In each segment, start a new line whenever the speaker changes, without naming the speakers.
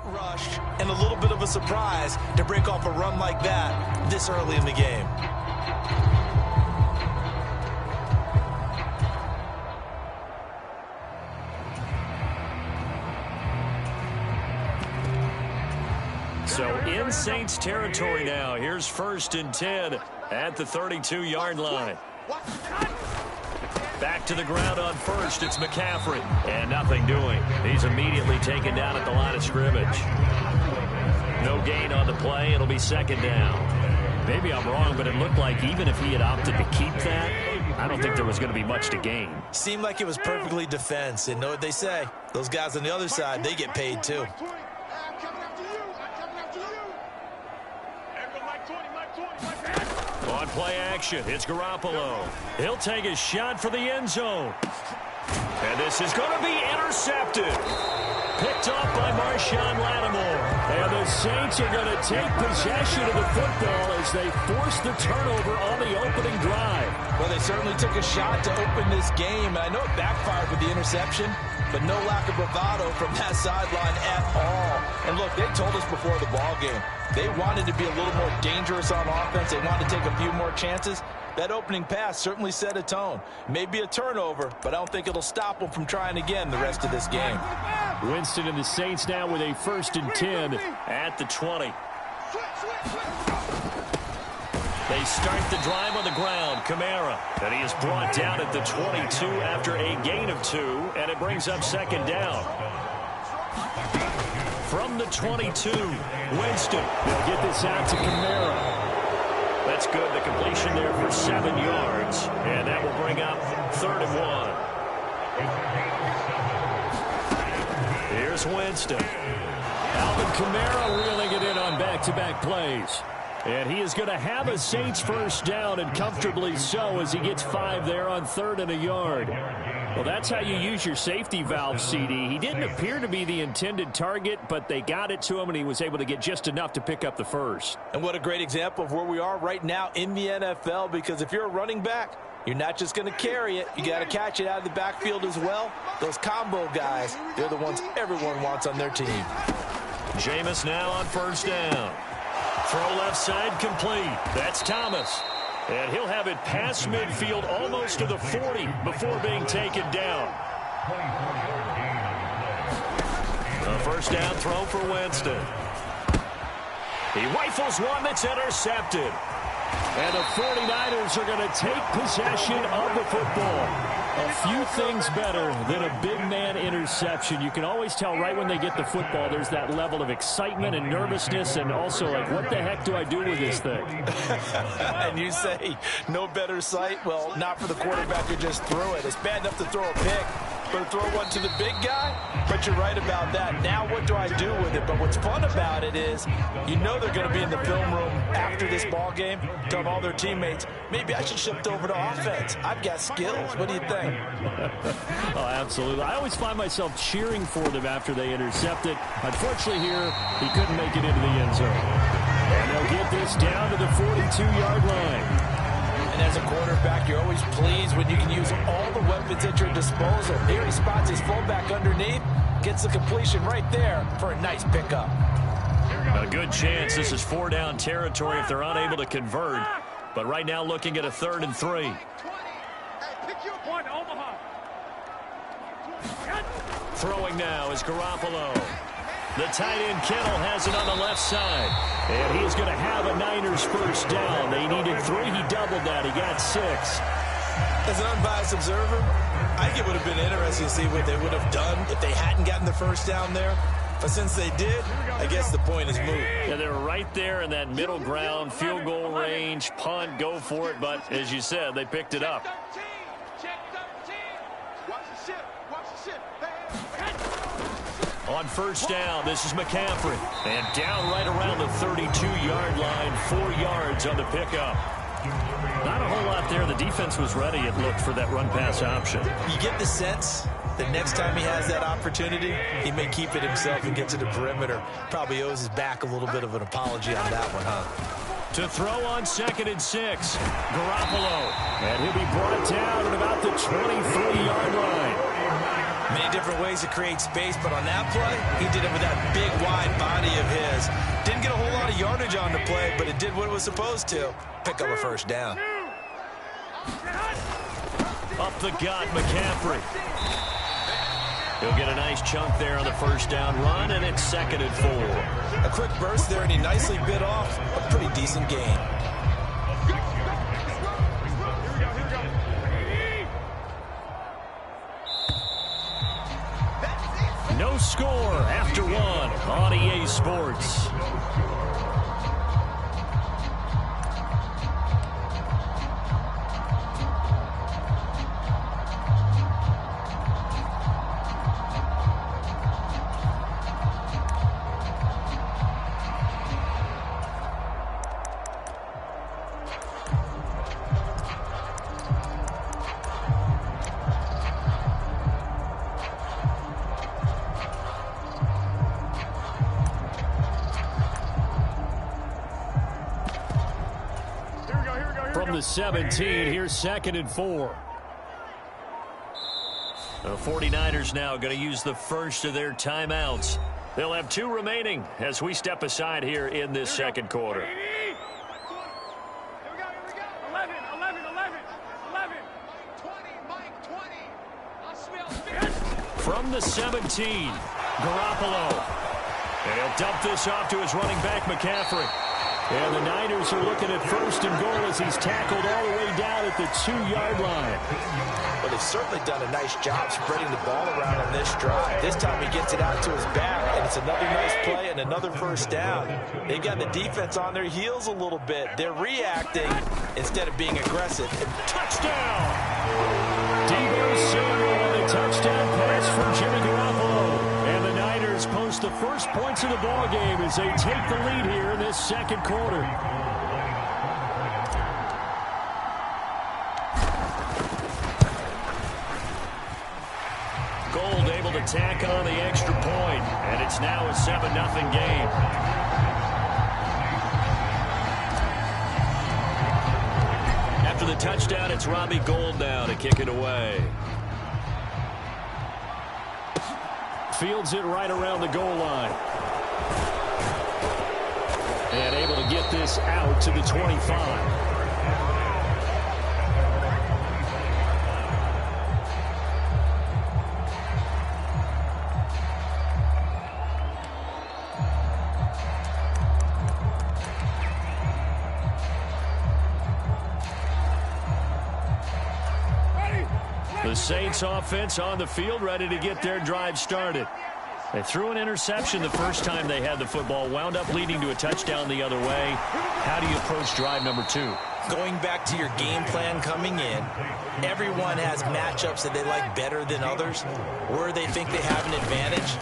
rush and a little bit of a surprise to break off a run like that this early in the game.
So in Saints territory now. Here's 1st and 10 at the 32-yard line. Back to the ground on first. It's McCaffrey. And nothing doing. He's immediately taken down at the line of scrimmage. No gain on the play. It'll be 2nd down. Maybe I'm wrong, but it looked like even if he had opted to keep that, I don't think there was going to be much to gain.
Seemed like it was perfectly defense. And know what they say. Those guys on the other side, they get paid too.
On play action, it's Garoppolo. He'll take a shot for the end zone. And this is going to be intercepted. Picked off by Marshawn Lattimore. And the Saints are going to take possession of the football as they force the turnover on the opening drive.
Well, they certainly took a shot to open this game. And I know it backfired with the interception, but no lack of bravado from that sideline at all. And look, they told us before the ball game, they wanted to be a little more dangerous on offense. They wanted to take a few more chances. That opening pass certainly set a tone. Maybe a turnover, but I don't think it'll stop them from trying again the rest of this game.
Winston and the Saints now with a 1st and 10 at the 20. They start the drive on the ground. Kamara. And he is brought down at the 22 after a gain of 2, and it brings up 2nd down. From the 22, Winston.
They'll get this out to Kamara.
That's good. The completion there for 7 yards. And that will bring up 3rd and 1. Here's Winston.
Alvin Kamara reeling it in on back-to-back plays. And he is going to have a Saints 1st down, and comfortably so, as he gets 5 there on 3rd and a yard. Well, that's how you use your safety valve, CD. He didn't appear to be the intended target, but they got it to him, and he was able to get just enough to pick up the 1st.
And what a great example of where we are right now in the NFL, because if you're a running back, you're not just going to carry it. You got to catch it out of the backfield as well. Those combo guys, they're the ones everyone wants on their team.
Jameis now on 1st down. Throw left side complete. That's Thomas. And he'll have it past midfield almost to the 40 before being taken down. A 1st down throw for Winston. He rifles one that's intercepted.
And the 49ers are going to take possession of the football. A few things better than a big man interception. You can always tell right when they get the football, there's that level of excitement and nervousness, and also like, what the heck do I do with this thing?
And you say, no better sight? Well, not for the quarterback who just threw it. It's bad enough to throw a pick, but to throw one to the big guy? But you're right about that. Now what do I do with it? But what's fun about it is, you know they're going to be in the film room after this ball game, telling all their teammates, maybe I should shift over to offense. I've got skills. What do you think?
Oh, absolutely. I always find myself cheering for them after they intercept it. Unfortunately here, he couldn't make it into the end zone. And they'll get this down to the 42-yard line.
And as a quarterback, you're always pleased when you can use all the weapons at your disposal. Here he spots his fullback underneath, gets the completion right there for a nice pickup.
A good chance this is 4-down territory if they're unable to convert. But right now looking at a 3rd and 3. Throwing now is Garoppolo. The tight end Kittle has it on the left side. And he's going to have a Niners 1st down. They needed 3. He doubled that. He got 6.
As an unbiased observer, I think it would have been interesting to see what they would have done if they hadn't gotten the 1st down there. But since they did, I guess the point is moot.
Yeah, they were right there in that middle ground, field goal range, punt, go for it. But as you said, they picked it up. On 1st down, this is McCaffrey. And down right around the 32-yard line, 4 yards on the pickup. Not a whole lot there. The defense was ready, it looked, for that run-pass option.
You get the sense that next time he has that opportunity, he may keep it himself and get to the perimeter. Probably owes his back a little bit of an apology on that one, huh?
To throw on 2nd and 6, Garoppolo. And he'll be brought down at about the 23-yard line.
Many different different ways to create space, but on that play, he did it with that big, wide body of his. Didn't get a whole lot of yardage on the play, but it did what it was supposed to. Pick up a first down.
Up the gut, McCaffrey. He'll get a nice chunk there on the first down run, and it's 2nd and 4.
A quick burst there, and he nicely bit off a pretty decent gain.
No score after 1 on EA Sports. From the 17, here's 2nd and 4. The 49ers now going to use the first of their timeouts. They'll have 2 remaining as we step aside here in this second quarter.
Here we go. 11. 20, Mike, 20. I smell fish.
From the 17, Garoppolo. And he'll dump this off to his running back, McCaffrey. And the Niners are looking at 1st and goal as he's tackled all the way down at the 2-yard line.
But they've certainly done a nice job spreading the ball around on this drive. This time he gets it out to his back, and it's another nice play and another first down. They've got the defense on their heels a little bit. They're reacting instead of being aggressive.
Touchdown! Deebo Samuel with a touchdown pass from Jimmy Garoppolo. And the Niners post the first points of the ball game as they take the lead here in this second quarter. Gold able to tack on the extra point, and it's now a 7-0 game. After the touchdown, it's Robbie Gould now to kick it away. Fields it right around the goal line. And able to get this out to the 25. The Saints offense on the field, ready to get their drive started. They threw an interception the first time they had the football, wound up leading to a touchdown the other way. How do you approach drive number 2?
Going back to your game plan coming in, everyone has matchups that they like better than others. Where they think they have an advantage,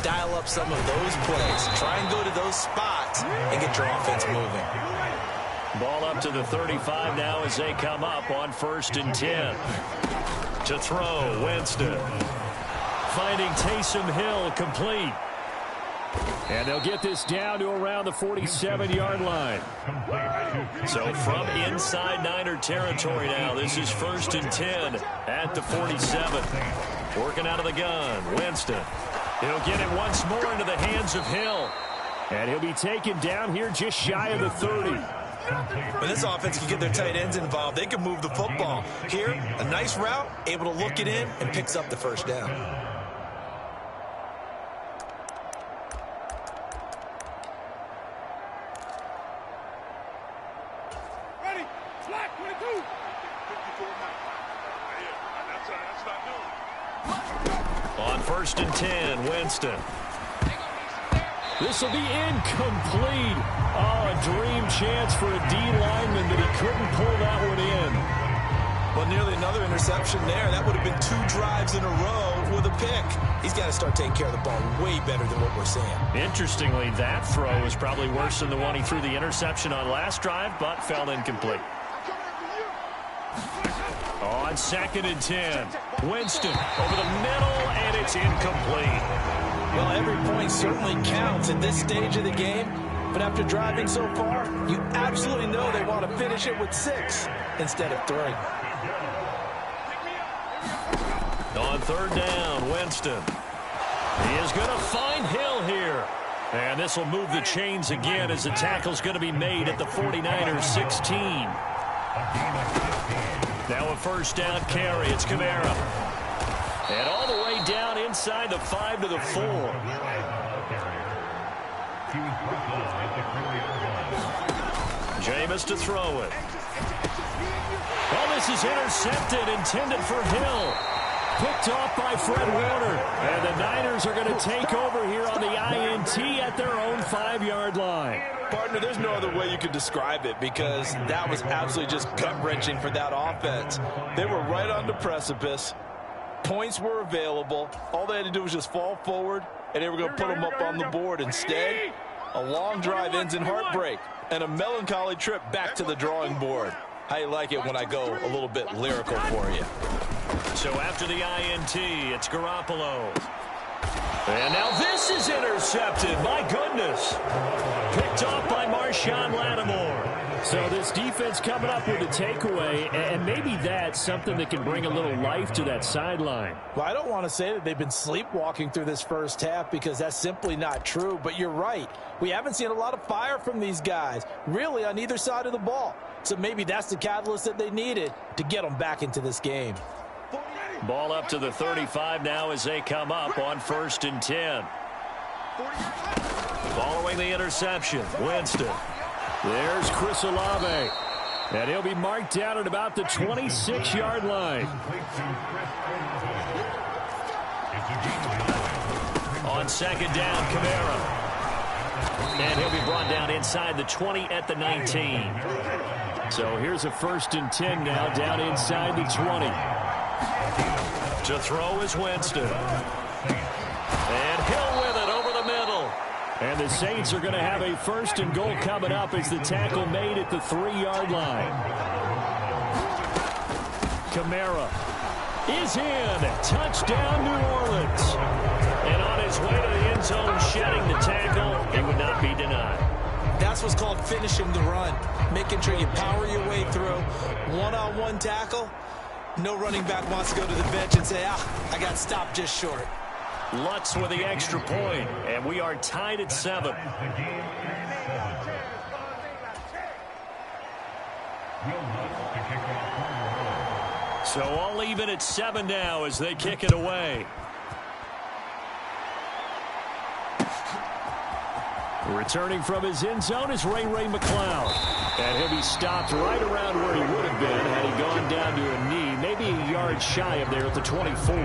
dial up some of those plays. Try and go to those spots and get your offense moving.
Ball up to the 35 now as they come up on 1st and 10. To throw, Winston. Finding Taysom Hill complete. And they'll get this down to around the 47-yard line. So from inside Niner territory now, this is 1st and 10 at the 47. Working out of the gun, Winston. He'll get it once more into the hands of Hill. And he'll be taken down here just shy of the 30.
When this offense can get their tight ends involved, they can move the football. Here, a nice route, able to look it in, and picks up the first down.
Ready, flat, 22.
On 1st and 10, Winston. This will be incomplete. Oh, a dream chance for a D lineman, but he couldn't pull that one in.
Well, nearly another interception there. That would have been 2 drives in a row with a pick. He's got to start taking care of the ball way better than what we're seeing.
Interestingly, that throw was probably worse than the one he threw the interception on last drive, but fell incomplete. On 2nd and 10, Winston over the middle, and it's incomplete.
Well, every point certainly counts at this stage of the game, but after driving so far, you absolutely know they want to finish it with 6 instead of 3.
On 3rd down, Winston. He is going to find Hill here. And this will move the chains again as the tackle's going to be made at the 49ers 16. Now a 1st down carry. It's Kamara. And all the way down inside the 5 to the 4. Jameis to throw it. Oh, this is intercepted, intended for Hill. Picked off by Fred Warner. And the Niners are going to take over here on the INT at their own 5-yard line.
Partner, there's no other way you could describe it because that was absolutely just gut-wrenching for that offense. They were right on the precipice. Points were available. All they had to do was just fall forward, and they were going to put them up on the board. Instead, a long drive ends in heartbreak and a melancholy trip back to the drawing board. How you like it when I go a little bit lyrical for you?
So after the INT, it's Garoppolo. And now this is intercepted. My goodness. Picked off by Marshawn Lattimore.
So this defense coming up with a takeaway, and maybe that's something that can bring a little life to that sideline.
Well, I don't want to say that they've been sleepwalking through this first half because that's simply not true, but you're right. We haven't seen a lot of fire from these guys, really, on either side of the ball. So maybe that's the catalyst that they needed to get them back into this game.
Ball up to the 35 now as they come up on 1st and 10. Following the interception, Winston.
There's Chris Olave. And he'll be marked down at about the 26-yard line.
On 2nd down, Kamara. And he'll be brought down inside the 20 at the 19.
So here's a 1st and 10 now down inside the 20.
To throw is Winston. And Hill with it over the middle.
And the Saints are going to have a 1st and goal coming up as the tackle made at the 3-yard line. Kamara is in. Touchdown, New Orleans.
And on his way to the end zone, shedding the tackle, he would not be denied.
That's what's called finishing the run. Making sure you power your way through. One-on-one tackle. No running back wants to go to the bench and say, I got stopped just short.
Lutz with the extra point, and we are tied at 7. So all even at 7 now as they kick it away.
Returning from his end zone is Ray McCloud. And he'll be stopped right around where he would have been had he gone down to a knee, maybe a yard shy of there at the 24.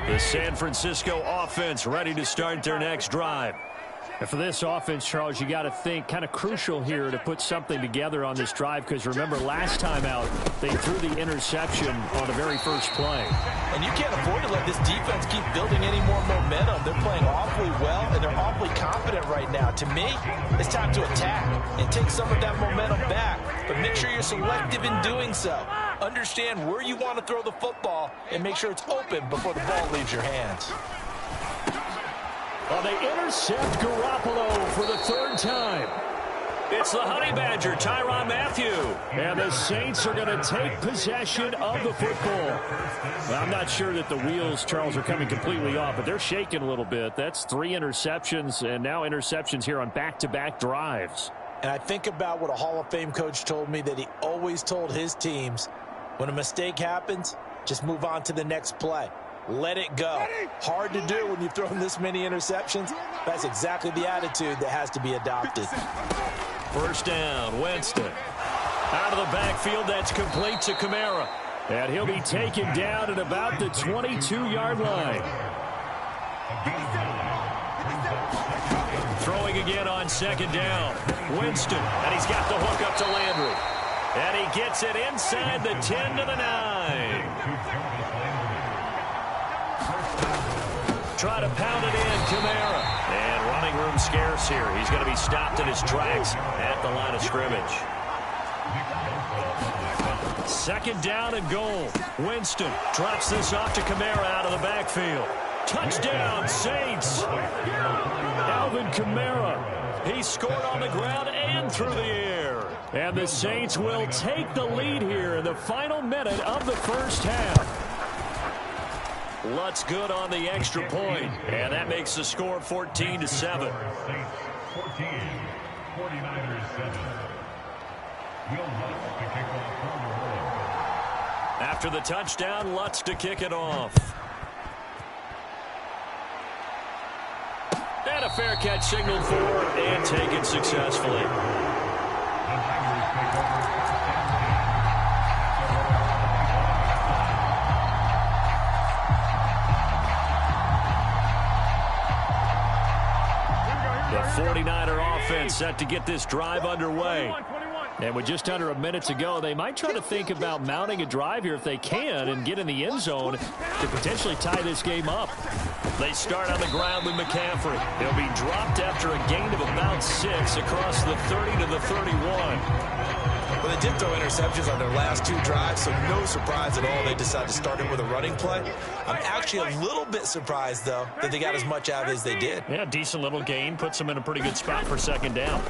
The San Francisco offense ready to start their next drive.
And for this offense, Charles, you got to think kind of crucial here to put something together on this drive because remember last time out they threw the interception on the very first play.
And you can't afford to let this defense keep building any more momentum. They're playing awfully well and they're awfully confident right now. To me, it's time to attack and take some of that momentum back. But make sure you're selective in doing so. Understand where you want to throw the football and make sure it's open before the ball leaves your hands.
Well, they intercept Garoppolo for the 3rd time.
It's the Honey Badger, Tyrann Mathieu.
And the Saints are going to take possession of the football. Well, I'm not sure that the wheels, Charles, are coming completely off, but they're shaking a little bit. That's 3 interceptions and now interceptions here on back-to-back drives.
And I think about what a Hall of Fame coach told me that he always told his teams, when a mistake happens, just move on to the next play. Let it go. Hard to do when you've thrown this many interceptions. That's exactly the attitude that has to be adopted.
1st down, Winston. Out of the backfield, that's complete to Kamara.
And he'll be taken down at about the 22-yard line.
Throwing again on 2nd down. Winston, and he's got the hook up to Landry. And he gets it inside the 10 to the 9. Try to pound it in, Kamara. And running room scarce here. He's going to be stopped in his tracks at the line of scrimmage. Second down and goal. Winston drops this off to Kamara out of the backfield. Touchdown, Saints. Alvin Kamara. He scored on the ground and through the air. And the Saints will take the lead here in the final minute of the first half. Lutz good on the extra point, and that makes the score 14-7.
14, 49ers 7.
After the touchdown, Lutz to kick it off. And a fair catch signaled for and taken successfully. The 49er offense set to get this drive underway. And with just under a minute to go, they might try to think about mounting a drive here if they can and get in the end zone to potentially tie this game up. They start on the ground with McCaffrey. He'll be dropped after a gain of about 6 across the 30 to the 31.
Well, they did throw interceptions on their last 2 drives, so no surprise at all they decided to start it with a running play. I'm actually a little bit surprised, though, that they got as much out of it as they did.
Yeah, decent little gain. Puts them in a pretty good spot for second down.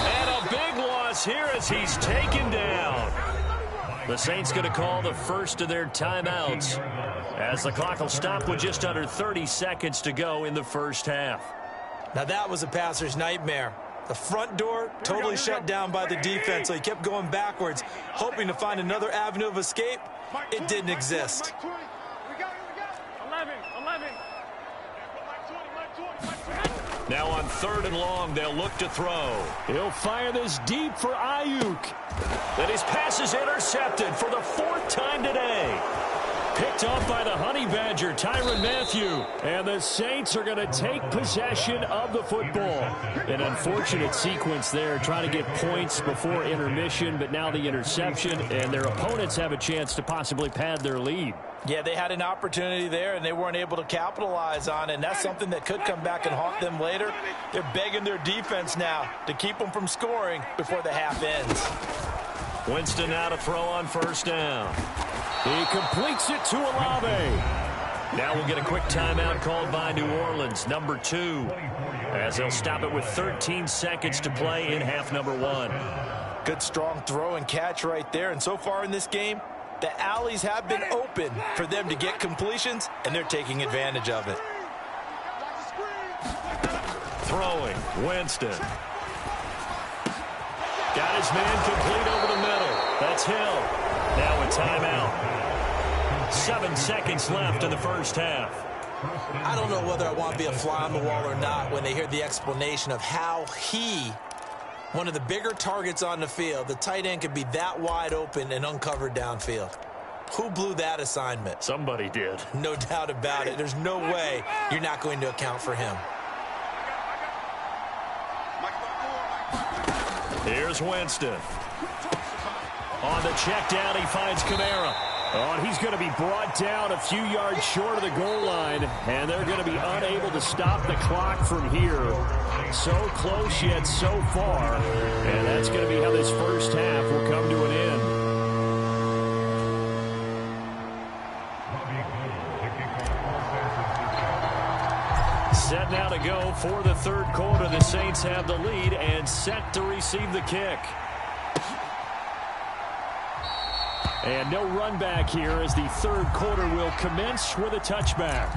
And a big loss here as he's taken down. The Saints going to call the first of their timeouts as the clock will stop with just under 30 seconds to go in the first half.
Now that was a passer's nightmare. The front door totally shut down by the defense, so he kept going backwards, hoping to find another avenue of escape. It didn't exist.
11.
Now on 3rd and long, they'll look to throw.
He'll fire this deep for Ayuk.
And his pass is intercepted for the 4th time today. Picked off by the Honey Badger, Tyrann Mathieu. And the Saints are going to take possession of the football. An unfortunate sequence there, trying to get points before intermission, but now the interception, and their opponents have a chance to possibly pad their lead.
Yeah, they had an opportunity there, and they weren't able to capitalize on it, and that's something that could come back and haunt them later. They're begging their defense now to keep them from scoring before the half ends.
Winston now to throw on 1st down.
He completes it to Olave.
Now we'll get a quick timeout called by New Orleans, number 2, as they'll stop it with 13 seconds to play in half number 1.
Good strong throw and catch right there, and so far in this game, the alleys have been open for them to get completions, and they're taking advantage of it.
Throwing, Winston. Got his man complete over the middle. That's Hill. Now a timeout. 7 seconds left in the first half.
I don't know whether I want to be a fly on the wall or not when they hear the explanation of how one of the bigger targets on the field, the tight end could be that wide open and uncovered downfield. Who blew that assignment?
Somebody did.
No doubt about it. There's no way you're not going to account for him.
Here's Winston. On the check down, he finds Kamara.
Oh, and he's going to be brought down a few yards short of the goal line, and they're going to be unable to stop the clock from here. So close yet so far, and that's going to be how this first half will come to an end.
Set now to go for the 3rd quarter. The Saints have the lead and set to receive the kick. And no run back here as the 3rd quarter will commence with a touchback.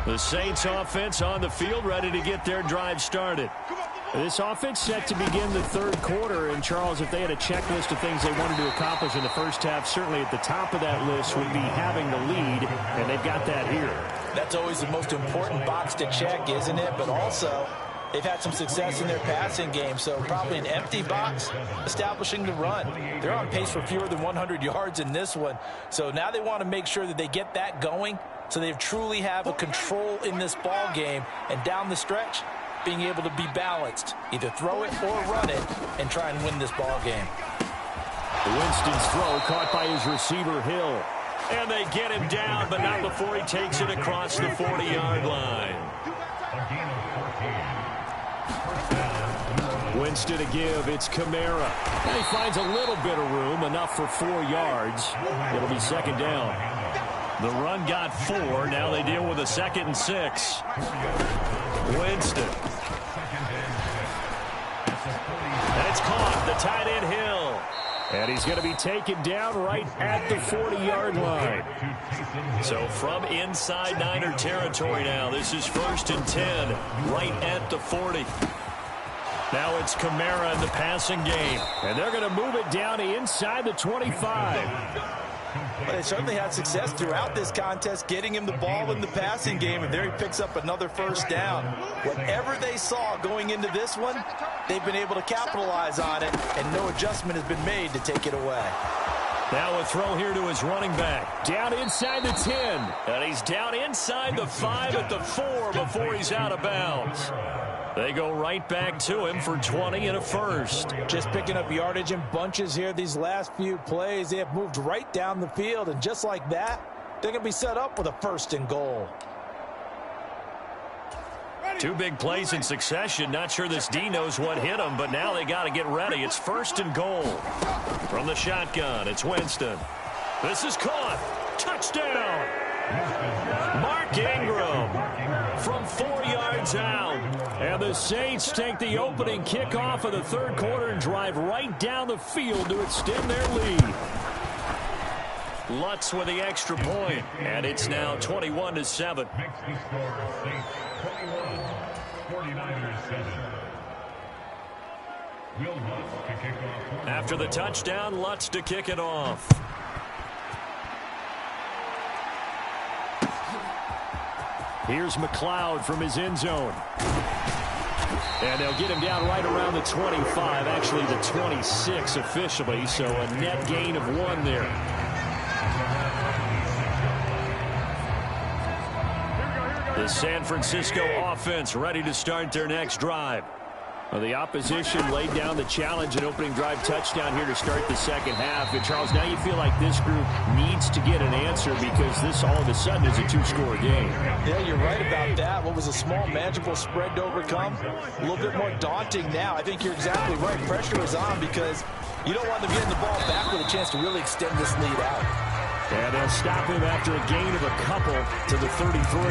The Saints offense on the field ready to get their drive started.
This offense set to begin the 3rd quarter, and Charles, if they had a checklist of things they wanted to accomplish in the first half, certainly at the top of that list would be having the lead, and they've got that here.
That's always the most important box to check, isn't it? But also, they've had some success in their passing game, so probably an empty box establishing the run. They're on pace for fewer than 100 yards in this one, so now they want to make sure that they get that going so they truly have a control in this ball game, and down the stretch, being able to be balanced, either throw it or run it, and try and win this ball game.
Winston's throw caught by his receiver, Hill.
And they get him down, but not before he takes it across the 40-yard line.
Winston to give. It's Kamara. And he finds a little bit of room, enough for 4 yards. It'll be second down.
The run got 4. Now they deal with a 2nd and 6. Winston. And it's caught. The tight end Hill.
And he's going to be taken down right at the 40-yard line.
So from inside Niner territory now, this is 1st and 10, right at the 40. Now it's Kamara in the passing game.
And they're going to move it down inside the 25.
But they certainly had success throughout this contest, getting him the ball in the passing game, and there he picks up another first down. Whatever they saw going into this one, they've been able to capitalize on it, and no adjustment has been made to take it away.
Now a throw here to his running back.
Down inside the 10.
And he's down inside the 5 at the 4 before he's out of bounds. They go right back to him for 20 and a first.
Just picking up yardage in bunches here these last few plays. They have moved right down the field, and just like that, they're going to be set up with a 1st and goal.
2 big plays in succession. Not sure this D knows what hit him, but now they got to get ready. It's 1st and goal. From the shotgun, it's Winston. This is caught. Touchdown. Mark Ingram from 4 yards out.
And the Saints take the opening kickoff of the 3rd quarter and drive right down the field to extend their lead.
Lutz with the extra point, and it's now 21-7. After the touchdown, Lutz to kick it off.
Here's McLeod from his end zone. And they'll get him down right around the 25, actually the 26 officially, so a net gain of 1 there.
The San Francisco offense ready to start their next drive.
Well, the opposition laid down the challenge and opening drive touchdown here to start the second half. And Charles, now you feel like this group needs to get an answer because this all of a sudden is a 2-score game.
Yeah, you're right about that. What was a small, manageable spread to overcome? A little bit more daunting now. I think you're exactly right. Pressure is on because you don't want them getting the ball back with a chance to really extend this lead out.
And they'll stop him after a gain of a couple to the 33.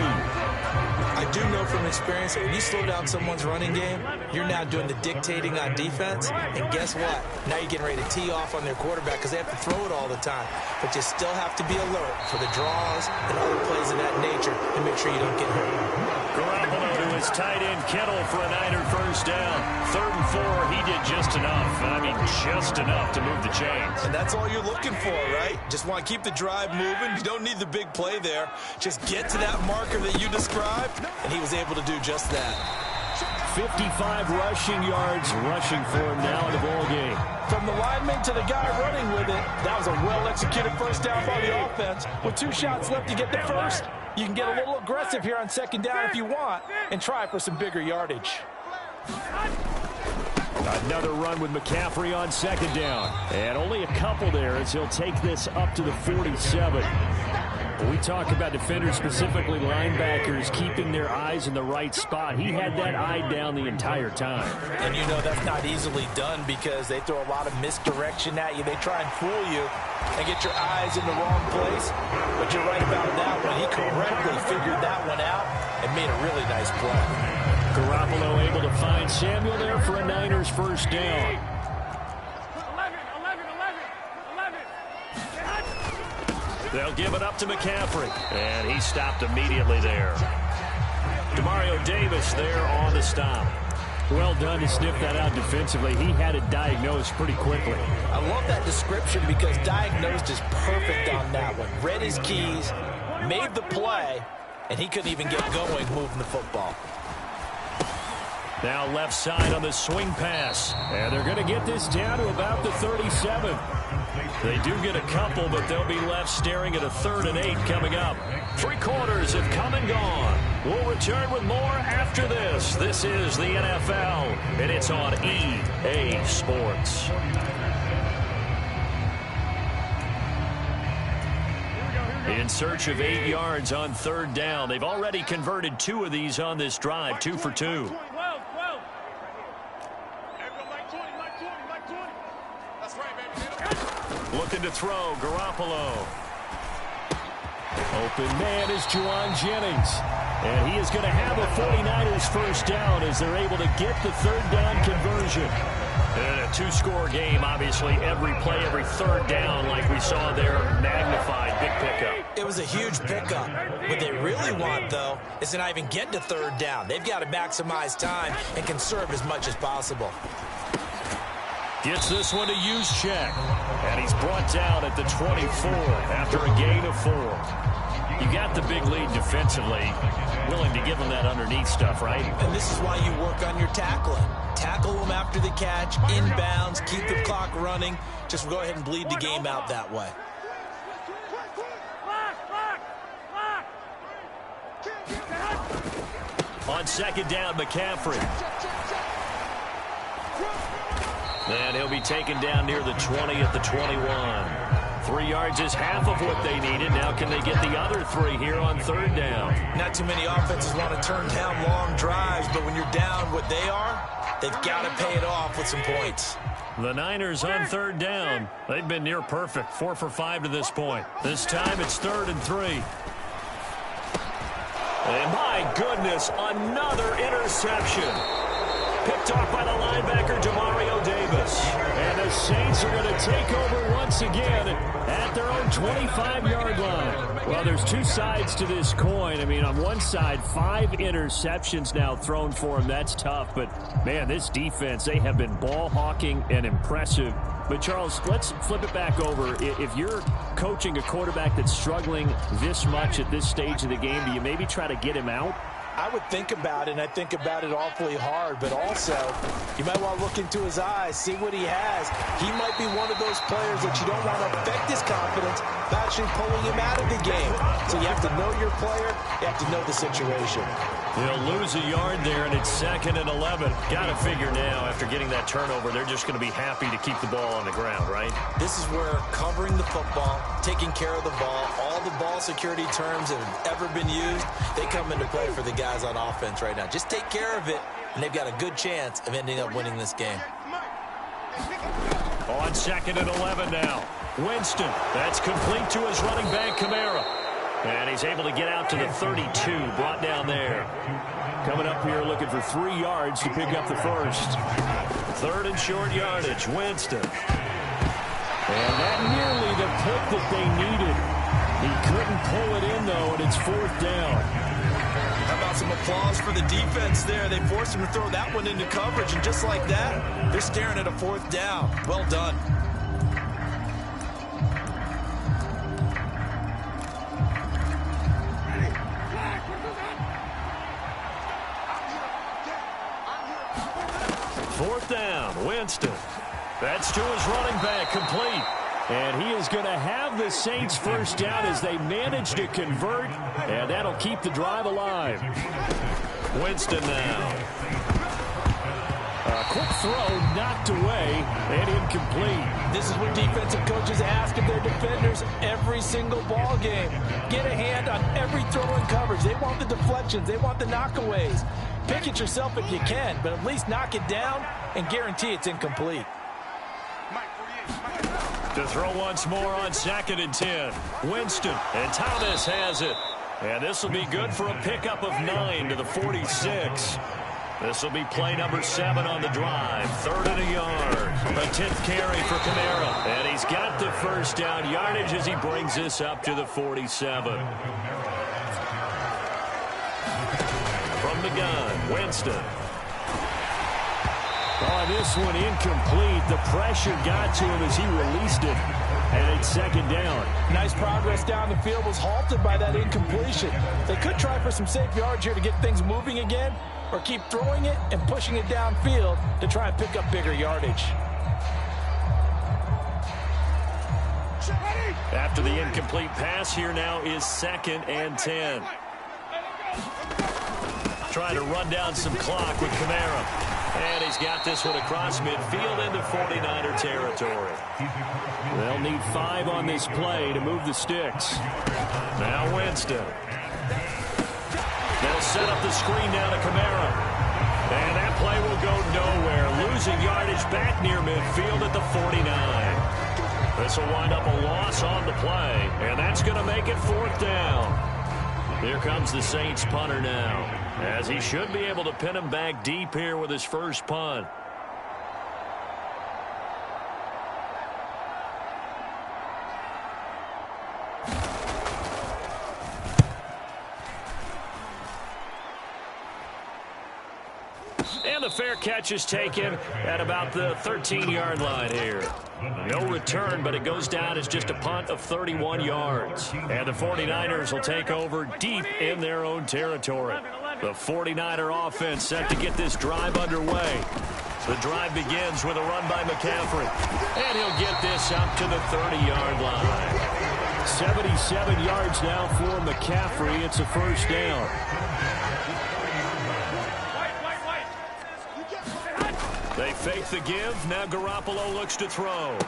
I do know from experience that when you slow down someone's running game, you're now doing the dictating on defense. And guess what? Now you're getting ready to tee off on their quarterback because they have to throw it all the time. But you still have to be alert for the draws and other plays of that nature and make sure you don't get hurt.
Garoppolo to his tight end Kittle for a Niner first down. 3rd and 4, he did just enough. I mean, just enough to move the chains.
And that's all you're looking for, right? Just want to keep the drive moving. You don't need the big play there. Just get to that marker that you described, and he was able to do just that.
55 rushing yards rushing for him now in the ball game.
From the lineman to the guy running with it, that was a well-executed first down by the offense. With 2 shots left to get the first, you can get a little aggressive here on second down if you want and try for some bigger yardage.
Another run with McCaffrey on second down. And only a couple there as he'll take this up to the 47. We talk about defenders, specifically linebackers, keeping their eyes in the right spot. He had that eye down the entire time.
And you know that's not easily done because they throw a lot of misdirection at you. They try and fool you and get your eyes in the wrong place. But you're right about that one. He correctly figured that one out and made a really nice play.
Garoppolo able to find Samuel there for a Niners first down.
They'll give it up to McCaffrey. And he stopped immediately there. Demario Davis there on the stop.
Well done to sniff that out defensively. He had it diagnosed pretty quickly.
I love that description because diagnosed is perfect on that one. Read his keys, made the play, and he couldn't even get going moving the football.
Now left side on the swing pass.
And they're going to get this down to about the 37.
They do get a couple, but they'll be left staring at a 3rd and 8 coming up. 3 quarters have come and gone. We'll return with more after this. This is the NFL, and it's on EA Sports.
in search of 8 yards on 3rd down. They've already converted 2 of these on this drive, 2 for 2. Looking to throw, Garoppolo. Open man is Juwan Jennings. And he is going to have a 49ers first down as they're able to get the 3rd down conversion. And a 2-score game, obviously, every play, every 3rd down, like we saw there, magnified, big pickup.
It was a huge pickup. What they really want, though, is to not even get to 3rd down. They've got to maximize time and conserve as much as possible.
Gets this one to Juszczyk. And he's brought down at the 24 after a gain of 4. You got the big lead defensively. Willing to give them that underneath stuff, right?
And this is why you work on your tackling. Tackle them after the catch, inbounds, keep the clock running. Just go ahead and bleed the game out that way.
On 2nd down, McCaffrey. And he'll be taken down near the 20 at the 21. 3 yards is half of what they needed. Now can they get the other 3 here on 3rd down?
Not too many offenses want to turn down long drives, but when you're down what they are, they've got to pay it off with some points.
The Niners on 3rd down. They've been near perfect, 4 for 5 to this point. This time it's 3rd and 3. And my goodness, another interception. Picked off by the linebacker, Demario Davis. And the Saints are going to take over once again at their own 25-yard line. Well, there's 2 sides to this coin. I mean, on one side, 5 interceptions now thrown for him. That's tough. But, man, this defense, they have been ball hawking and impressive. But, Charles, let's flip it back over. If you're coaching a quarterback that's struggling this much at this stage of the game, do you maybe try to get him out?
I would think about it, and I think about it awfully hard, but also you might want to look into his eyes, see what he has. He might be one of those players that you don't want to affect his confidence by actually pulling him out of the game. So you have to know your player, you have to know the situation.
He'll lose a yard there, and it's 2nd and 11. Got to figure now, after getting that turnover, they're just going to be happy to keep the ball on the ground, right?
This is where covering the football, taking care of the ball, all the ball security terms that have ever been used, they come into play for the guys on offense right now. Just take care of it, and they've got a good chance of ending up winning this game.
On 2nd and 11 now. Winston, that's complete to his running back, Kamara. And he's able to get out to the 32, brought down there. Coming up here looking for 3 yards to pick up the first. 3rd and short yardage, Winston. And that nearly the pick that they needed. He couldn't pull it in, though, and it's 4th down.
How about some applause for the defense there? They forced him to throw that one into coverage, and just like that, they're staring at a 4th down. Well done.
Fourth down, Winston. That's to his running back, complete. And he is going to have the Saints first down as they manage to convert, and that'll keep the drive alive. Winston now. A quick throw knocked away and incomplete.
This is what defensive coaches ask of their defenders every single ball game. Get a hand on every throw and coverage. They want the deflections. They want the knockaways. Pick it yourself if you can, but at least knock it down and guarantee it's incomplete.
To throw once more on 2nd and 10. Winston, and Thomas has it. And this will be good for a pickup of 9 to the 46. This will be play number 7 on the drive. 3rd and a yard. A 10th carry for Kamara. And he's got the first down yardage as he brings this up to the 47. From the gun, Winston. Oh, this one incomplete. The pressure got to him as he released it. And it's 2nd down.
Nice progress down the field was halted by that incompletion. They could try for some safe yards here to get things moving again, or keep throwing it and pushing it downfield to try and pick up bigger yardage.
After the incomplete pass, here now is 2nd and 10.
Trying to run down some clock with Kamara. And he's got this one across midfield into 49er territory.
They'll need 5 on this play to move the sticks.
Now Winston. They'll set up the screen down to Kamara. And that play will go nowhere. Losing yardage back near midfield at the 49. This will wind up a loss on the play. And that's going to make it 4th down. Here comes the Saints punter now, as he should be able to pin him back deep here with his first punt. And the fair catch is taken at about the 13-yard line here. No return, but it goes down as just a punt of 31 yards. And the 49ers will take over deep in their own territory. The 49er offense set to get this drive underway. The drive begins with a run by McCaffrey. And he'll get this up to the 30-yard line.
77 yards now for McCaffrey. It's a first down.
They fake the give. Now Garoppolo looks to throw.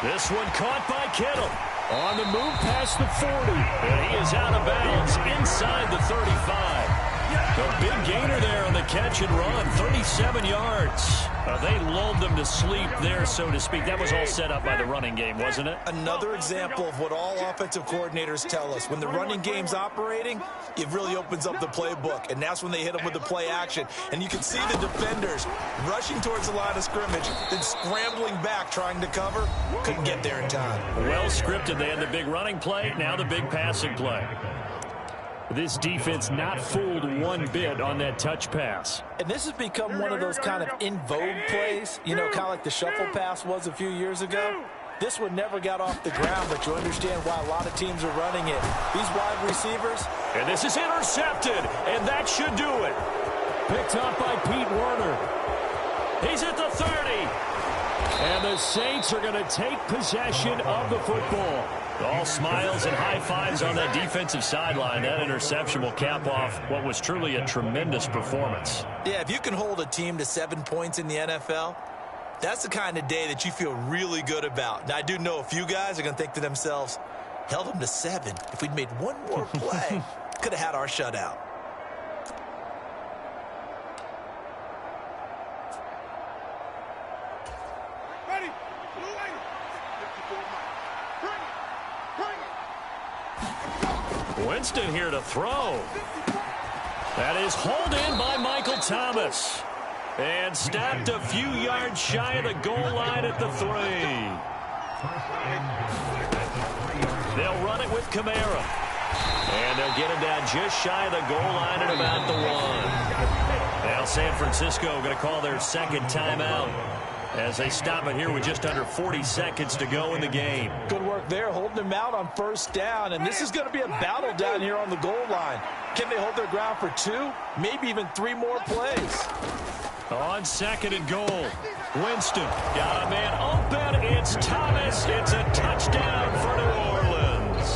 This one caught by Kittle.
On the move past the 40.
And he is out of bounds inside the 35. A big gainer there on the catch and run. 37 yards. They lulled them to sleep there, so to speak. That was all set up by the running game, wasn't it?
Another example of what all offensive coordinators tell us. When the running game's operating, it really opens up the playbook. And that's when they hit them with the play action. And you can see the defenders rushing towards the line of scrimmage, then scrambling back, trying to cover. Couldn't get there in time.
Well scripted. They had the big running play, now the big passing play.
This defense not fooled one bit on that touch pass.
And this has become one of those kind of in vogue plays, you know, kind of like the shuffle pass was a few years ago. This one never got off the ground, but you understand why a lot of teams are running it. These wide receivers.
And this is intercepted, and that should do it.
Picked up by Pete Werner.
He's at the 30.
And the Saints are going to take possession of the football.
All smiles and high fives on that defensive sideline. That interception will cap off what was truly a tremendous performance.
Yeah, if you can hold a team to 7 points in the NFL, that's the kind of day that you feel really good about. Now, I do know a few guys are going to think to themselves, held them to 7. If we'd made one more play, could have had our shutout.
Winston here to throw. That is hauled in by Michael Thomas. And stopped a few yards shy of the goal line at the 3. They'll run it with Kamara. And they'll get him down just shy of the goal line at about the 1. Now San Francisco going to call their second timeout as they stop it here with just under 40 seconds to go in the game.
Good work there, holding them out on first down. And this is going to be a battle down here on the goal line. Can they hold their ground for 2, maybe even 3 more plays?
On 2nd and goal, Winston got a man open. It's Thomas. It's a touchdown for New Orleans.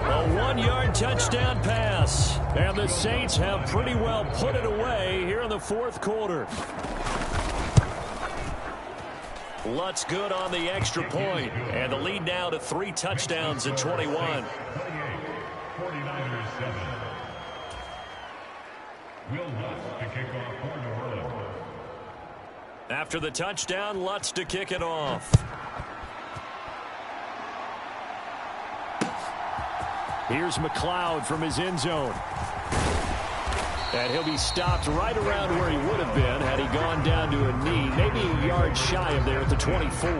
A 1-yard touchdown pass.
And the Saints have pretty well put it away here in the 4th quarter.
Lutz good on the extra point, and the lead now to 3 touchdowns at 21. After the touchdown, Lutz to kick it off.
Here's McLeod from his end zone. And he'll be stopped right around where he would have been had he gone down to a knee, maybe a yard shy of there at the 24.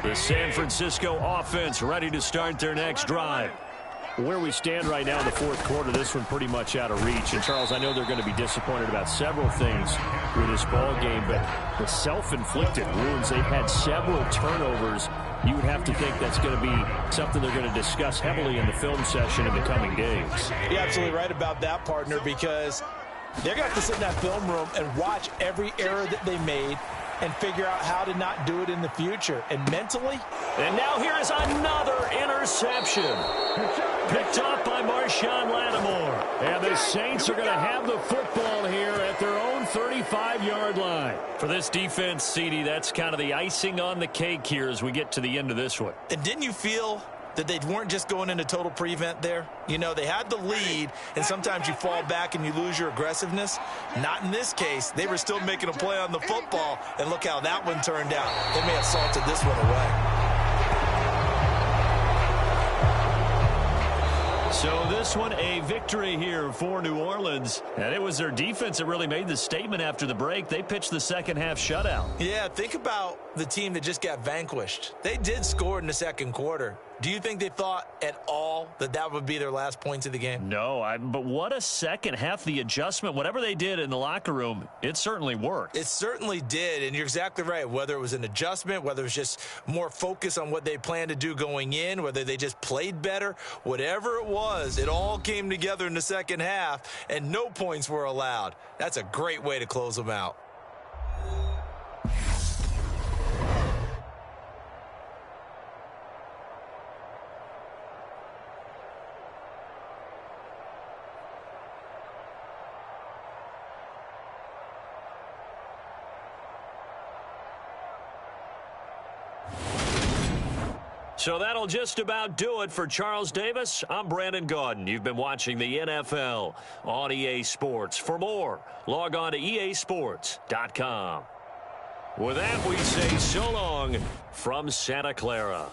The San Francisco offense ready to start their next drive.
Where we stand right now in the 4th quarter, this one pretty much out of reach. And, Charles, I know they're going to be disappointed about several things with this ball game, but the self-inflicted wounds, they've had several turnovers. You would have to think that's going to be something they're going to discuss heavily in the film session in the coming days.
You're absolutely right about that, partner, because they're going to have to sit in that film room and watch every error that they made, and figure out how to not do it in the future. And mentally.
And now here is another interception. Picked up by Marshawn Lattimore. And the Saints are going to have the football here at their own 35-yard line. For this defense, CD, that's kind of the icing on the cake here as we get to the end of this one.
And didn't you feel that they weren't just going into total prevent there? You know, they had the lead, and sometimes you fall back and you lose your aggressiveness. Not in this case. They were still making a play on the football, and look how that one turned out. They may have salted this one away.
So this one, a victory here for New Orleans. And it was their defense that really made the statement after the break. They pitched the second-half shutout.
Yeah, think about the team that just got vanquished. They did score in the second quarter. Do you think they thought at all that that would be their last points of the game?
No, but what a second half. The adjustment, whatever they did in the locker room, it certainly worked.
It certainly did, and you're exactly right. Whether it was an adjustment, whether it was just more focus on what they planned to do going in, whether they just played better, whatever it was, it all came together in the second half, and no points were allowed. That's a great way to close them out.
So that'll just about do it for Charles Davis. I'm Brandon Gaudin. You've been watching the NFL on EA Sports. For more, log on to easports.com. With that, we say so long from Santa Clara.